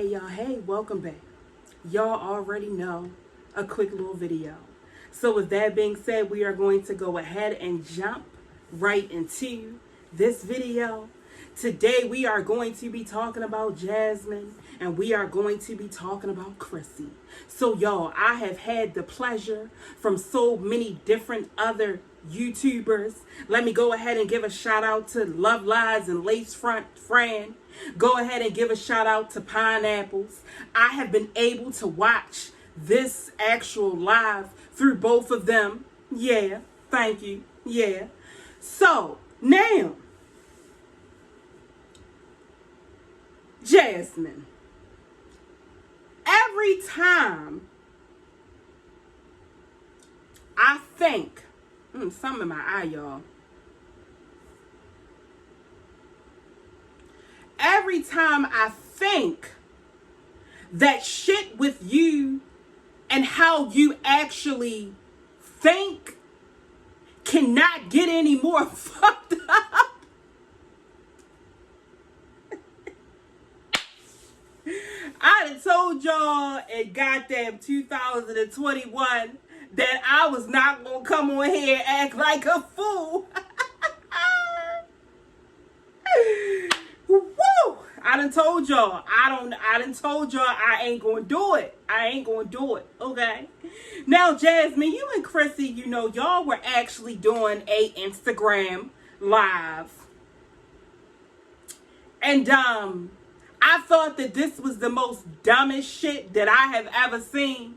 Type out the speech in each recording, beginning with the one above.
Hey y'all, hey, welcome back. Y'all already know a quick little video. So with that being said, we are going to go ahead and jump right into this video. Today we are going to be talking about Jasmine and we are going to be talking about Chrissy. So y'all, I have had the pleasure from so many different other YouTubers. Let me go ahead and give a shout out to Love Lies and Lace Front Fran. Go ahead and give a shout out to Pineapples. I have been able to watch this actual live through both of them. Yeah, thank you. Yeah. So now, Jasmine, every time I think, something in my eye, y'all. Every time I think that shit with you and how you actually think cannot get any more fucked up, I done told y'all in goddamn 2021 that I was not gonna come on here and act like a fool. Woo! I done told y'all. I done told y'all I ain't gonna do it. I ain't gonna do it. Okay. Now, Jasmine, you and Chrissy, y'all were actually doing a Instagram live. And I thought that this was the most dumbest shit that I have ever seen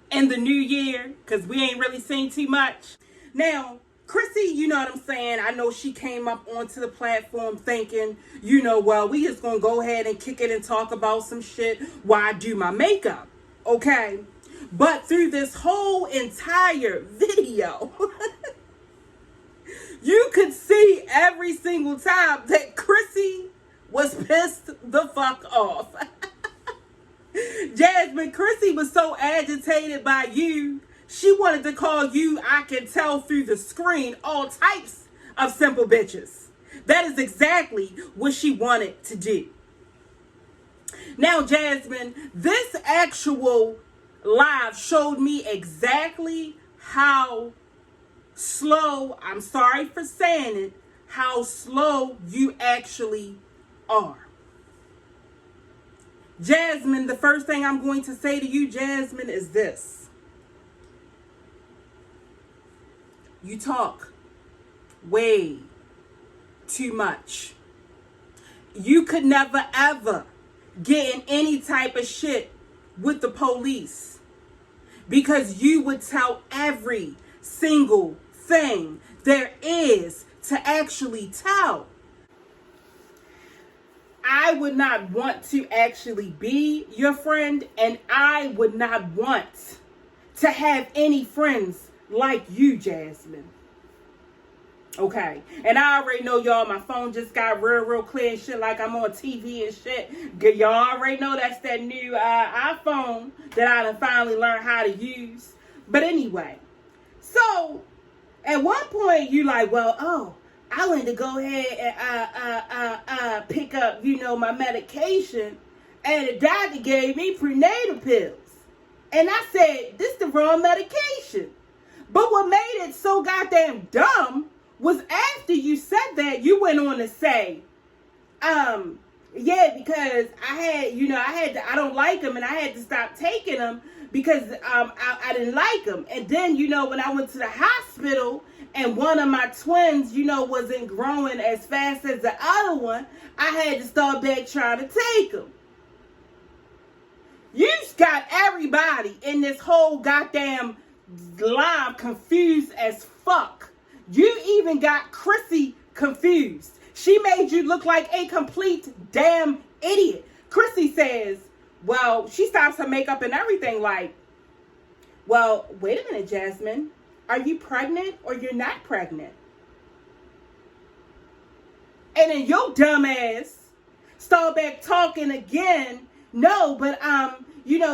in the new year, because we ain't really seen too much. Now, Chrissy, you know what I'm saying? I know she came up onto the platform thinking, well, we just gonna go ahead and kick it and talk about some shit while I do my makeup. Okay? But through this whole entire video, you could see every single time that Chrissy was pissed the fuck off. Jasmine, Chrissy was so agitated by you. She wanted to call you, I can tell through the screen, all types of simple bitches. That is exactly what she wanted to do. Now, Jasmine, this actual live showed me exactly how slow, I'm sorry for saying it, how slow you actually are. Jasmine, the first thing I'm going to say to you, Jasmine, is this. You talk way too much. You could never, ever get in any type of shit with the police because you would tell every single thing there is to actually tell. I would not want to actually be your friend, and I would not want to have any friends like you, Jasmine. Okay. And I already know, y'all, my phone just got real clear and shit, like I'm on TV and shit. Y'all already know that's that new iPhone that I done finally learned how to use. But anyway, so at one point you like, well, I went to go ahead and pick up, my medication, and the doctor gave me prenatal pills. And I said, this the wrong medication. But what made it so goddamn dumb was after you said that, you went on to say, yeah, because I don't like them and I had to stop taking them because I didn't like them. And then, when I went to the hospital and one of my twins, wasn't growing as fast as the other one, I had to start back trying to take them. You got everybody in this whole goddamn live confused as fuck. You even got Chrissy confused. She made you look like a complete damn idiot. Chrissy says, well, she stops her makeup and everything like, well, wait a minute, Jasmine. Are you pregnant or you're not pregnant? And then your dumb ass start back talking again. No, but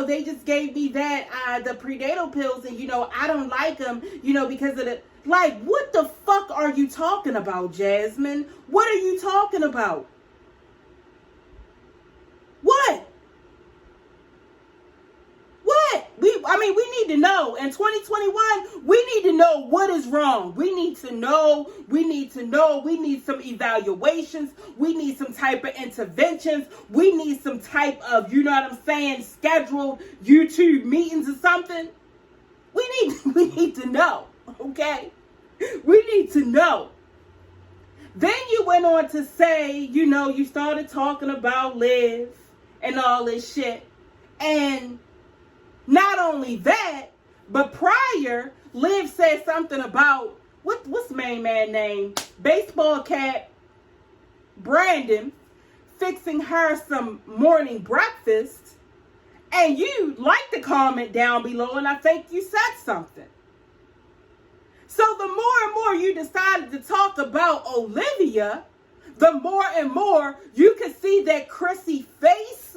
they just gave me that the prenatal pills, and I don't like them, because of the like. What the fuck are you talking about, Jasmine? What are you talking about? What? need to know. In 2021, we need to know what is wrong. We need to know. We need some evaluations. We need some type of interventions. We need some type of, you know what I'm saying, scheduled YouTube meetings or something. We need to know, okay? We need to know. Then you went on to say, you know, you started talking about Liv and all this shit. And not only that, but prior, Liv said something about, what's main man name? Baseball cap Brandon fixing her some morning breakfast. And you liked the comment down below, and I think you said something. So the more and more you decided to talk about Olivia, the more and more you could see that Chrissy face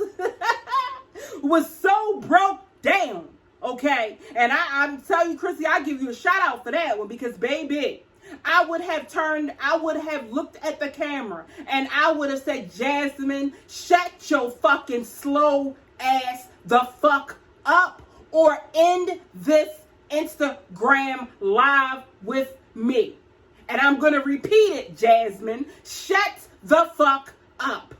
was so broke down, okay? And I'm telling you, Chrissy, I give you a shout out for that one, because baby, I would have looked at the camera and I would have said, Jasmine, shut your fucking slow ass the fuck up or end this Instagram live with me. And I'm going to repeat it, Jasmine. Shut the fuck up.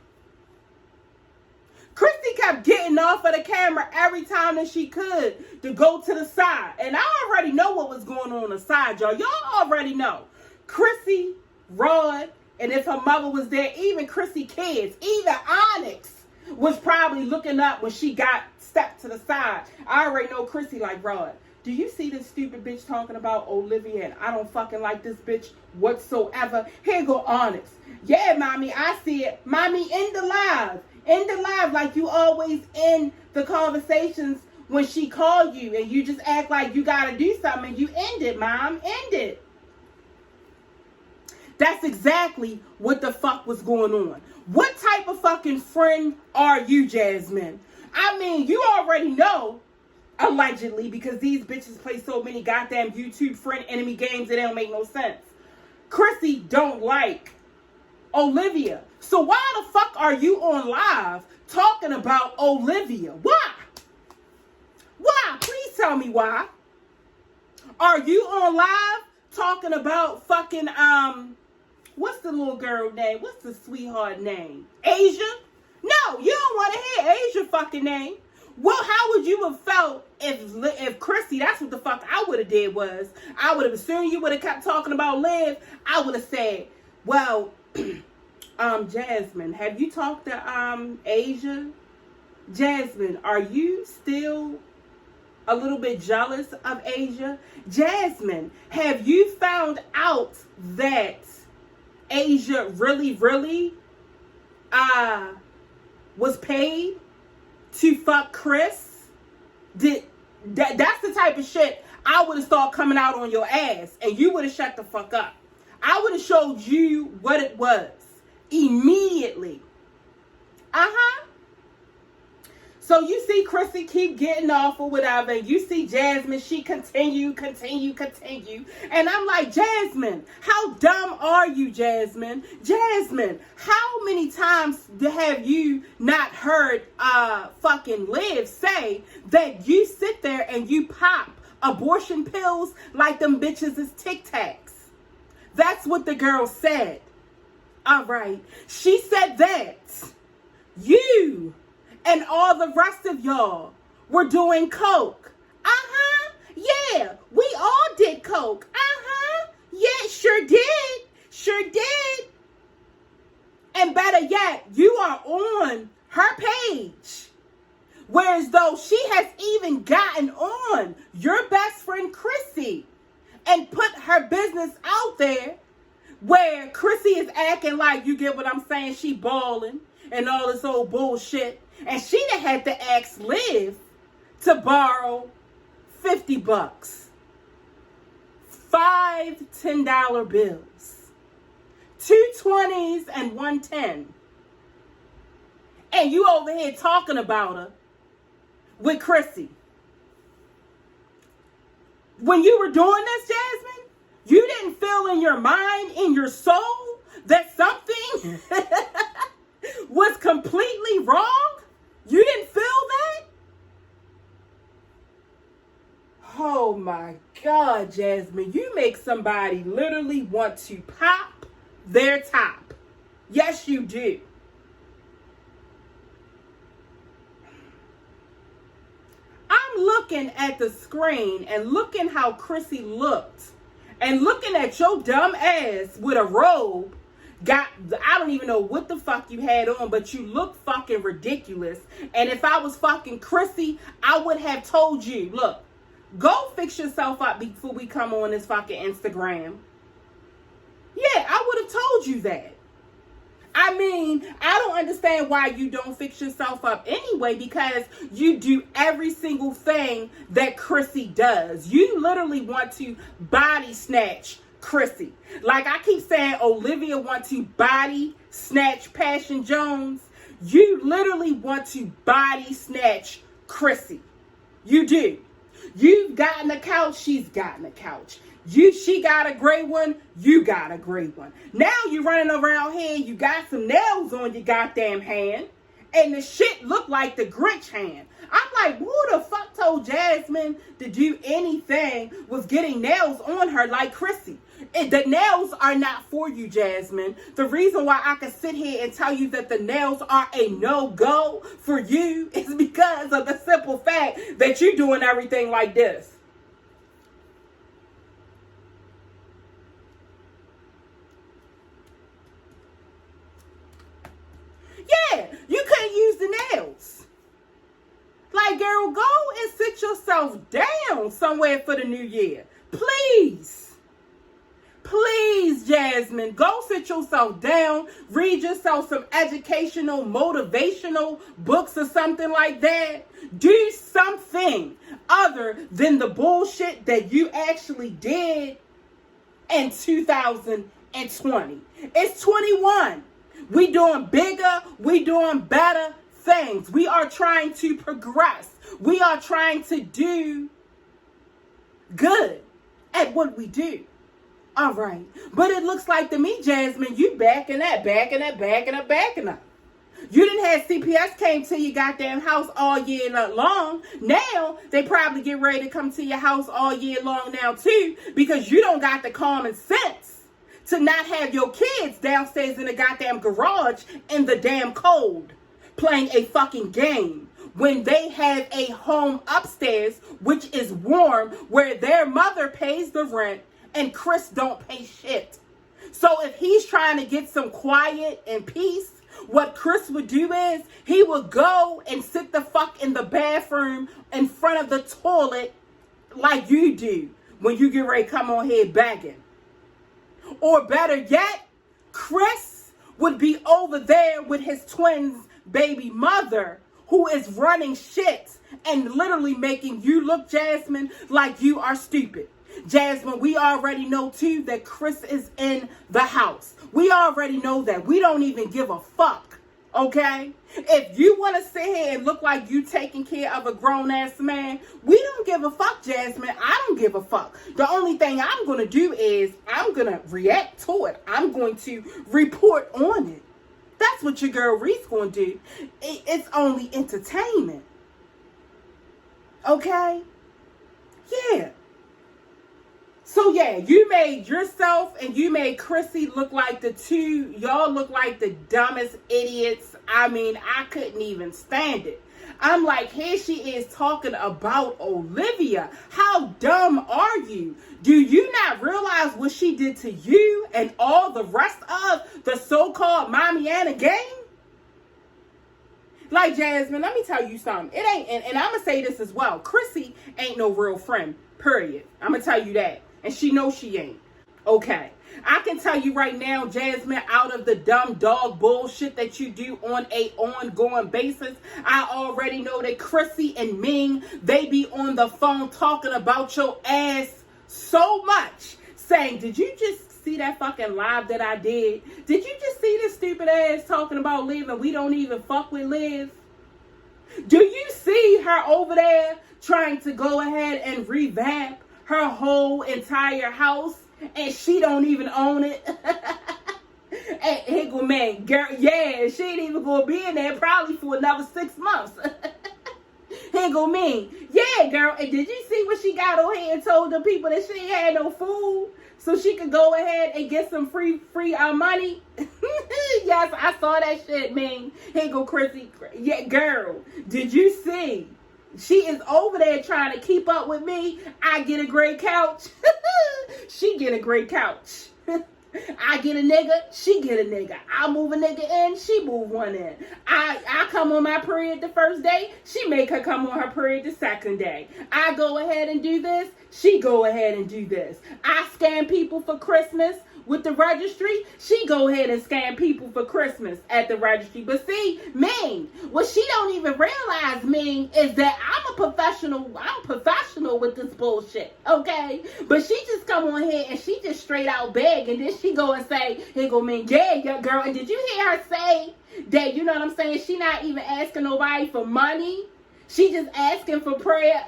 Chrissy kept getting off of the camera every time that she could to go to the side. And I already know what was going on the side, y'all. Y'all already know. Chrissy, Rod, and if her mother was there, even Chrissy kids, even Onyx was probably looking up when she got stepped to the side. I already know Chrissy like, Rod, do you see this stupid bitch talking about Olivia and I don't fucking like this bitch whatsoever? Here go Onyx. Yeah, mommy, I see it. Mommy, end the live. End the live like you always end the conversations when she called you and you just act like you gotta do something and you end it, mom. End it. That's exactly what the fuck was going on. What type of fucking friend are you, Jasmine? I mean, you already know, allegedly, because these bitches play so many goddamn YouTube friend enemy games that they don't make no sense. Chrissy don't like Olivia. So why the fuck are you on live talking about Olivia? Why? Why? Please tell me why. Are you on live talking about fucking, what's the little girl name? What's the sweetheart name? Asia? No, you don't want to hear Asia fucking name. Well, how would you have felt if Chrissy, that's what the fuck I would have did was, I would have, as soon as you would have kept talking about Liv, I would have said, well, Jasmine, have you talked to Asia? Jasmine, are you still a little bit jealous of Asia? Jasmine, have you found out that Asia really was paid to fuck Chris? That's the type of shit I would have started coming out on your ass and you would have shut the fuck up. I would have showed you what it was immediately. So you see Chrissy keep getting off or whatever, and you see Jasmine, she continue. And I'm like, Jasmine, how dumb are you, Jasmine? Jasmine, how many times have you not heard fucking Liv say that you sit there and you pop abortion pills like them bitches is Tic Tacs? That's what the girl said. All right. She said that you and all the rest of y'all were doing coke. Yeah, we all did coke. Yeah, sure did. And better yet, you are on her page. Whereas though she has even gotten on your best friend Chrissy and put her business out there, where Chrissy is acting like, you get what I'm saying, she balling and all this old bullshit. And she done had to ask Liv to borrow $50. 5 $10 bills. 2 20s and 1 10. And you over here talking about her with Chrissy. When you were doing this, Jasmine, you didn't feel in your mind, in your soul, that something was completely wrong? You didn't feel that? my God, Jasmine. You make somebody literally want to pop their top. Yes, you do. I'm looking at the screen and looking how Chrissy looked. And looking at your dumb ass with a robe. I don't even know what the fuck you had on, but you look fucking ridiculous. And if I was fucking Chrissy, I would have told you, look, go fix yourself up before we come on this fucking Instagram. Yeah, I would have told you that. I mean, I don't understand why you don't fix yourself up anyway, because you do every single thing that Chrissy does. You literally want to body snatch Chrissy. Like I keep saying, Olivia wants to body snatch Passion Jones. You literally want to body snatch Chrissy. You do. You've gotten a couch, she's gotten a couch. She got a gray one, you got a gray one. Now you running around here, you got some nails on your goddamn hand, and the shit look like the Grinch hand. I'm like, who the fuck told Jasmine to do anything with getting nails on her like Chrissy? The nails are not for you, Jasmine. The reason why I can sit here and tell you that the nails are a no-go for you is because of the simple fact that you're doing everything like this. Yeah, you couldn't use the nails. Like, girl, go and sit yourself down somewhere for the new year. Please. Please, Jasmine, go sit yourself down. Read yourself some educational, motivational books or something like that. Do something other than the bullshit that you actually did in 2020. It's 21. We doing bigger, we doing better things. We are trying to progress. We are trying to do good at what we do. All right. But it looks like to me, Jasmine, you backing up. You didn't have CPS came to your goddamn house all year long. Now, they probably get ready to come to your house all year long now, too, because you don't got the common sense to not have your kids downstairs in the goddamn garage in the damn cold playing a fucking game when they have a home upstairs which is warm where their mother pays the rent and Chris don't pay shit. So if he's trying to get some quiet and peace, what Chris would do is he would go and sit the fuck in the bathroom in front of the toilet like you do when you get ready to come on here begging. Or better yet, Chris would be over there with his twins' baby mother who is running shit and literally making you look, Jasmine, like you are stupid. Jasmine, we already know too that Chris is in the house. We already know that. We don't even give a fuck, okay? If you want to sit here and look like you taking care of a grown-ass man, we don't give a fuck, Jasmine. I don't give a fuck. The only thing I'm going to do is I'm going to react to it. I'm going to report on it. That's what your girl Reese going to do. It's only entertainment. Okay? Yeah. So yeah, you made yourself and you made Chrissy look like y'all look like the dumbest idiots. I mean, I couldn't even stand it. I'm like, here she is talking about Olivia. How dumb are you? Do you not realize what she did to you and all the rest of the so-called Mommyanna gang? Like, Jasmine, let me tell you something. It ain't, and I'm going to say this as well. Chrissy ain't no real friend, period. I'm going to tell you that. And she knows she ain't. Okay. I can tell you right now, Jasmine, out of the dumb dog bullshit that you do on a ongoing basis, I already know that Chrissy and Ming, they be on the phone talking about your ass so much, saying, did you just see that fucking live that I did? Did you just see this stupid ass talking about Liv and we don't even fuck with Liv? Do you see her over there trying to go ahead and revamp her whole entire house and she don't even own it? And here go, man, girl, yeah, she ain't even gonna be in there probably for another 6 months. Here Here go me. Yeah, girl. And did you see what she got on here and told the people that she ain't had no food so she could go ahead and get some free money? Yes, I saw that shit, man. Here go Chrissy. Yeah, girl. Did you see? She is over there trying to keep up with me. I get a great couch. She get a great couch. I get a nigga, she get a nigga. I move a nigga in, she move one in. I come on my period the first day, she make her come on her period the second day. I go ahead and do this, she go ahead and do this. I scam people for Christmas with the registry, she go ahead and scam people for Christmas at the registry. But see, Ming, what she don't even realize, Ming, is that I'm professional with this bullshit, okay? But she just come on here and she just straight out beg, and then she go and say, here go Ming, yeah, girl. And did you hear her say that, you know what I'm saying, she not even asking nobody for money? She just asking for prayer.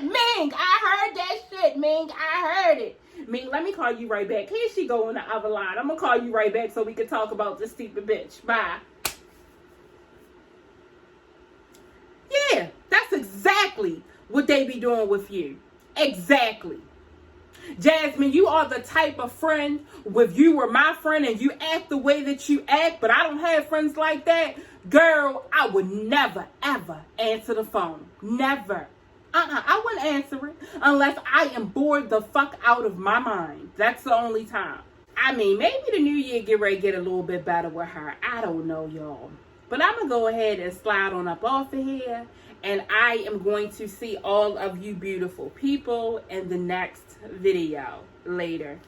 Ming, I heard that shit, Ming. I heard it. Ming, let me call you right back. Here she go on the other line. I'm going to call you right back so we can talk about this stupid bitch. Bye. Yeah, that's exactly what they be doing with you. Exactly. Jasmine, you are the type of friend, if you were my friend and you act the way that you act, but I don't have friends like that, girl, I would never, ever answer the phone. Never. I wouldn't answer it unless I am bored the fuck out of my mind. That's the only time. I mean, maybe the new year get ready to get a little bit better with her. I don't know, y'all. But I'm going to go ahead and slide on up off of here. And I am going to see all of you beautiful people in the next video. Later.